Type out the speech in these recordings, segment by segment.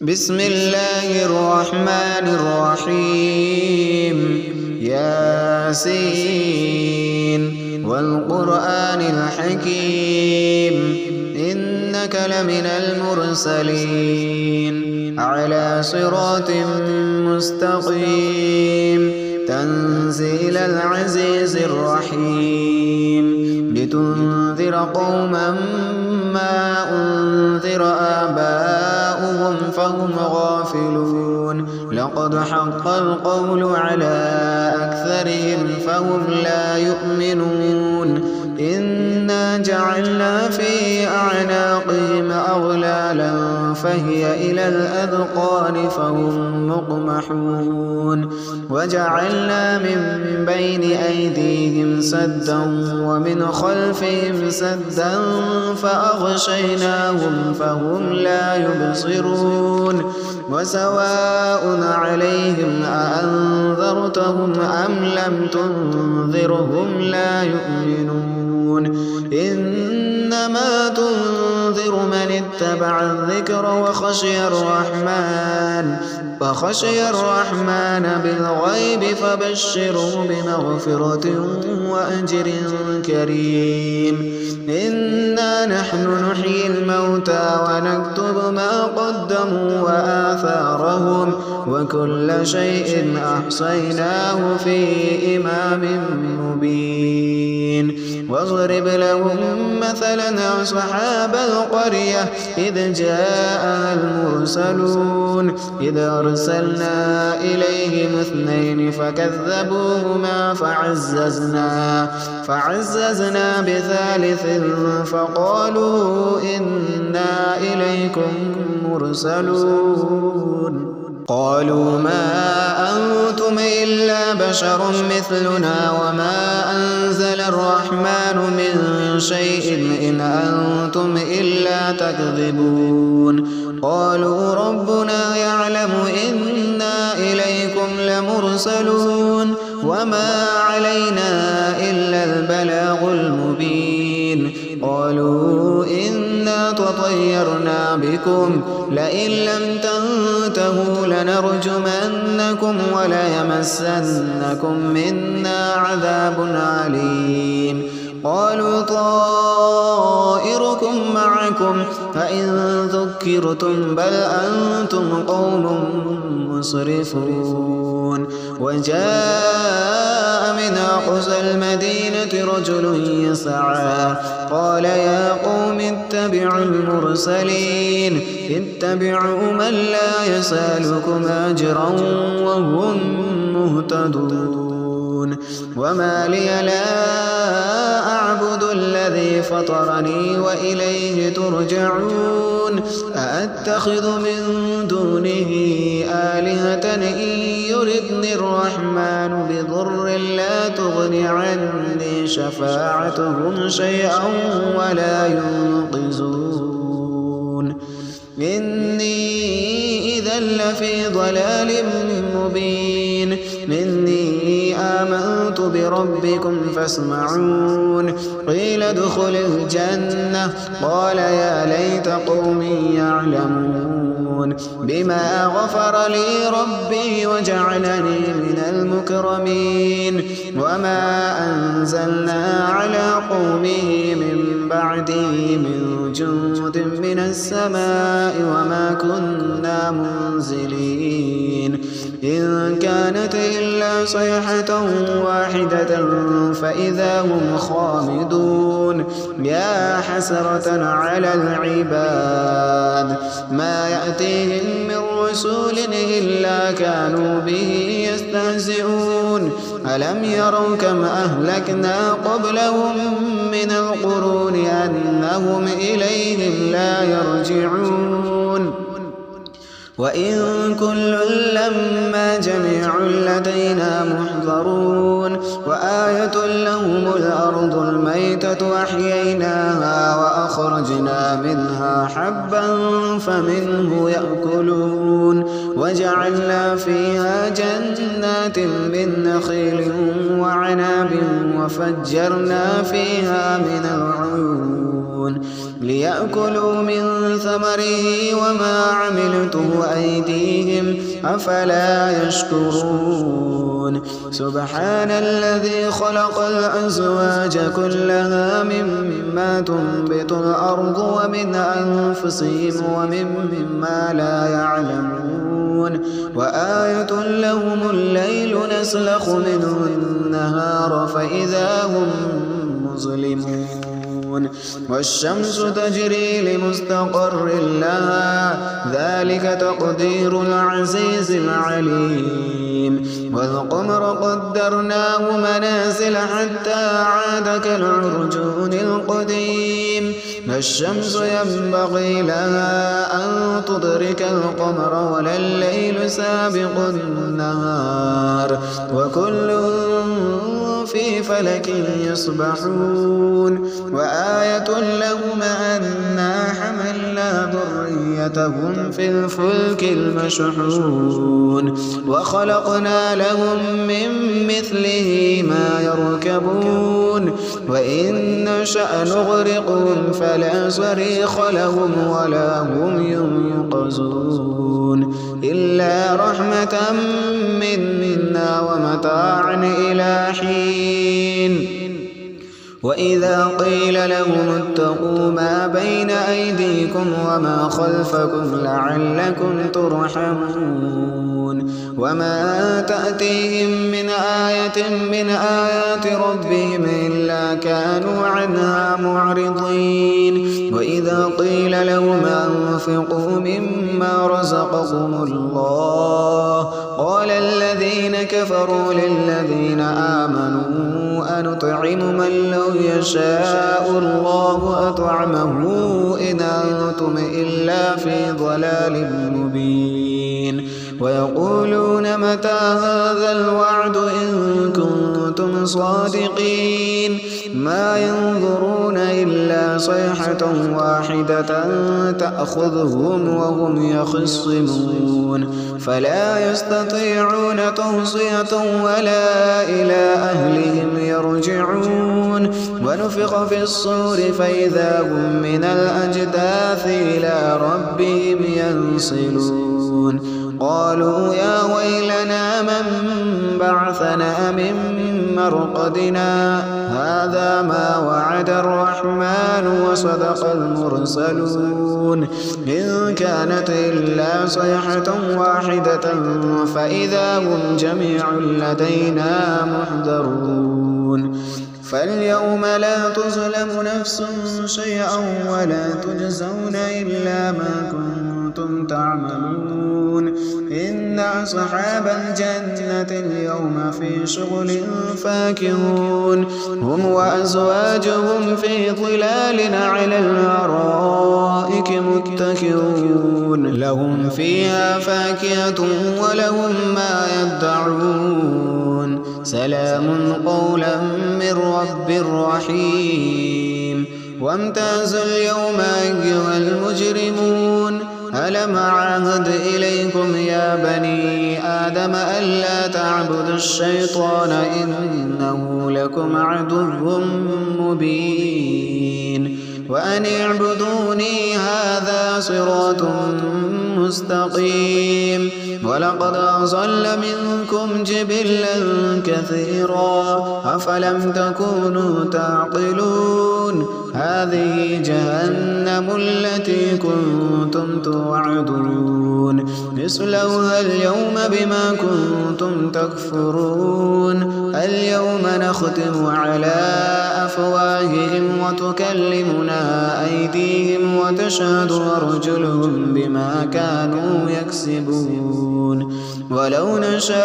بسم الله الرحمن الرحيم ياسين والقرآن الحكيم إنك لمن المرسلين على صراط مستقيم تنزيل العزيز الرحيم لتنذر قوما ما أنذر آباؤهم فهم غافلون لقد حق القول على أكثرهم فهم لا يؤمنون إنا جعلنا في أعناقهم أغلالا فهي إلى الأذقان فهم مقمحون وجعلنا من بين أيديهم سدا ومن خلفهم سدا فأغشيناهم فهم لا يبصرون وسواء عليهم أأنذرتهم أم لم تنذرهم لا يؤمنون إنما تنذر من اتبع الذكر وخشي الرحمن بالغيب فبشره بمغفرة وأجر كريم إنا نحن نحيي الموتى ونكتب ما قدموا وآثارهم وكل شيء أحصيناه في إمام مبين واضرب لهم مثلا أصحاب القرية إذ جاءها المرسلون إذ أرسلنا إليهم اثنين فكذبوهما فعززنا بثالث فقالوا إنا إليكم مرسلون قالوا ما أنتم إلا بشر مثلنا وما أنزل الرحمن من شيء إن أنتم إلا تكذبون قالوا ربنا يعلم إنا إليكم لمرسلون وما علينا إلا البلاغ المبين قالوا إنا تطيرنا بكم لئن لم تنتهوا لنرجمنكم وليمسنكم منا عذاب عليم قالوا طائركم معكم فإن ذكرتم بل أنتم قوم مسرفون وجاء من أقصى المدينة رجل يسعى قال يا قوم اتبعوا المرسلين اتبعوا من لا يسألكم أجرا وهم مهتدون وما لي لا أعبد الذي فطرني وإليه ترجعون أأتخذ من دونه آلهة إن يردني الرحمن بضر لا تغن عني شفاعتهم شيئا ولا ينقذون إني إذا لفي ضلال مبين إني آمنت بربكم فاسمعون قيل ادخل الجنة قال يا ليت قومي يعلمون بما غفر لي ربي وجعلني من المكرمين وما أنزلنا على قومه من بعده من جند من السماء وما كنا منزلين إن كانت إلا صيحة واحدة فإذا هم خامدون يا حسرة على العباد ما يأتيهم من رسول إلا كانوا به يستهزئون ألم يروا كم أهلكنا قبلهم من القرون أنهم إليهم لا يرجعون وإن كل لما جميع لدينا محضرون وآية لهم الأرض الميتة أحييناها وأخرجنا منها حبا فمنه يأكلون وجعلنا فيها جنات من نخيل وعناب وفجرنا فيها من العيون ليأكلوا من ثمره وما عملته أيديهم أفلا يشكرون سبحان الذي خلق الأزواج كلها مما تنبت الأرض ومن أنفسهم ومما لا يعلمون وآية لهم الليل نسلخ منه النهار فإذا هم مظلمون والشمس تجري لمستقر لها ذلك تقدير العزيز العليم والقمر قدرناه منازل حتى عاد كالعرجون القديم الشمس ينبغي لها أن تدرك القمر ولا الليل سابق النهار وكل في فلك يسبحون وآية لهم أنا حملنا ذريتهم في الفلك المشحون وخلقنا لهم من مثله ما يركبون وإن نشأ نغرقهم فلا صريخ لهم ولا هم ينقذون إلا رحمة منا ومتاعا إلى حين وإذا قيل لهم اتقوا ما بين أيديكم وما خلفكم لعلكم ترحمون وما تأتيهم من آية من آيات ربهم إلا كانوا عنها معرضين وإذا قيل لهم أنفقوا مما رزقكم الله قال الذين كفروا للذين آمنوا أنطعم من لو يشاء الله أطعمه إن أنتم إلا في ضلال مبين ويقولون متى هذا الوعد إن كنتم صادقين ما ينظرون إلا صيحة واحدة تأخذهم وهم يخصمون فلا يستطيعون توصية ولا إلى أهلهم يرجعون ونفخ في الصور فإذا هم من الأجداث إلى ربهم ينصلون قالوا يا ويلنا من بعثنا من مرقدنا هذا ما وعد الرحمن وصدق المرسلون إن كانت إلا صيحة واحدة فإذا هم جميع لدينا محضرون فاليوم لا تظلم نفس شيئا ولا تجزون إلا ما كنتم تعملون إن أصحاب الجنة اليوم في شغل فاكهون هم وأزواجهم في ظلال على الأرائك متكئون لهم فيها فاكهة ولهم ما يدعون سلام قولا من رب رحيم وامتازوا اليوم أيها المجرمون ألم أعهد إليكم يا بني آدم ألا تعبدوا الشيطان إنه لكم عدو مبين وأن اعبدوني هذا صراط مستقيم ولقد أضل منكم جبلا كثيرا أفلم تكونوا تعقلون هذه جهنم التي كنتم توعدون اصلوها اليوم بما كنتم تكفرون اليوم نختم على أفواههم وتكلمنا أيديهم وتشهد أرجلهم بما كانوا يكسبون ولو نشاء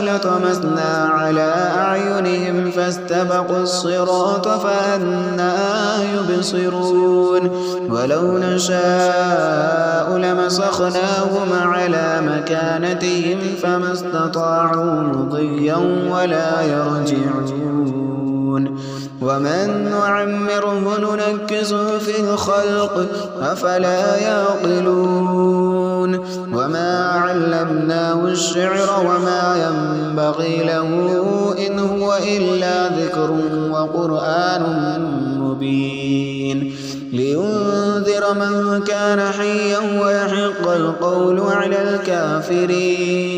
لطمسنا على أعينهم فاستبقوا الصراط فأنى يبصرون ولو نشاء لمسخناهم على مكانتهم فما استطاعوا مضيا ولا يرجعون ومن نعمره ننكسه في الخلق أفلا يعقلون وما علمناه الشعر وما ينبغي له إن هو إلا ذكر وقرآن مبين من كان حيا ويحق القول على الكافرين.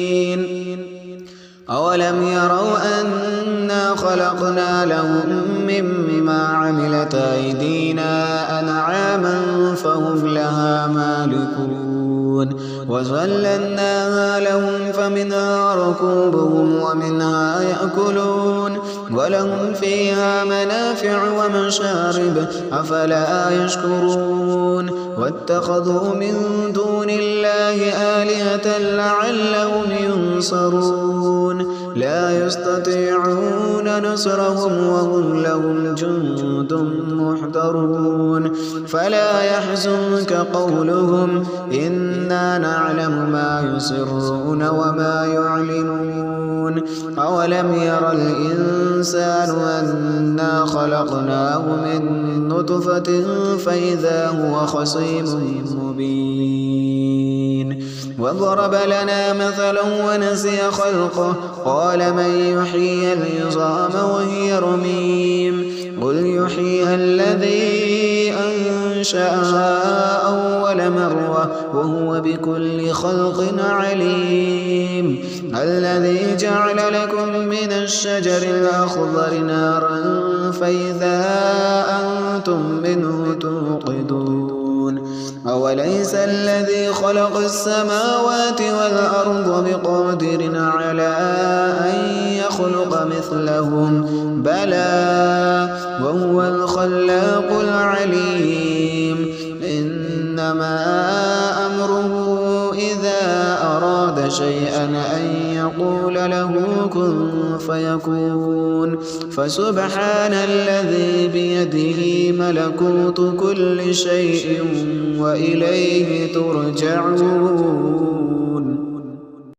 أولم يروا أنا خلقنا لهم مما عملت أيدينا أنعاما فهم لها مالكون وذللناها لهم فمنها ركوبهم ومنها يأكلون ولهم فيها منافع ومشارب أفلا يشكرون واتخذوا من دون الله آلهة لعلهم ينصرون لا يستطيعون نصرهم وهم لهم جند محضرون فلا يحزنك قولهم إنا نعلم ما يسرون وما يعلنون أولم ير الإنسان أنا خلقناه من نطفة فإذا هو خصيم مبين وضرب لنا مثلا ونسي خلقه قال من يحيي العظام وهي رميم قل يحييها الذي أنشأها أول مرة وهو بكل خلق عليم الذي جعل لكم من الشجر الأخضر نارا فإذا أنتم منه توقدون أوليس الذي خلق السماوات والأرض بقادر على أن يخلق مثلهم بلى وهو الخلاق العليم إنما أمره إذا أراد شيئا أن يقول له كن فيكون فسبحان الذي بيده ملكوت كل شيء وإليه ترجعون.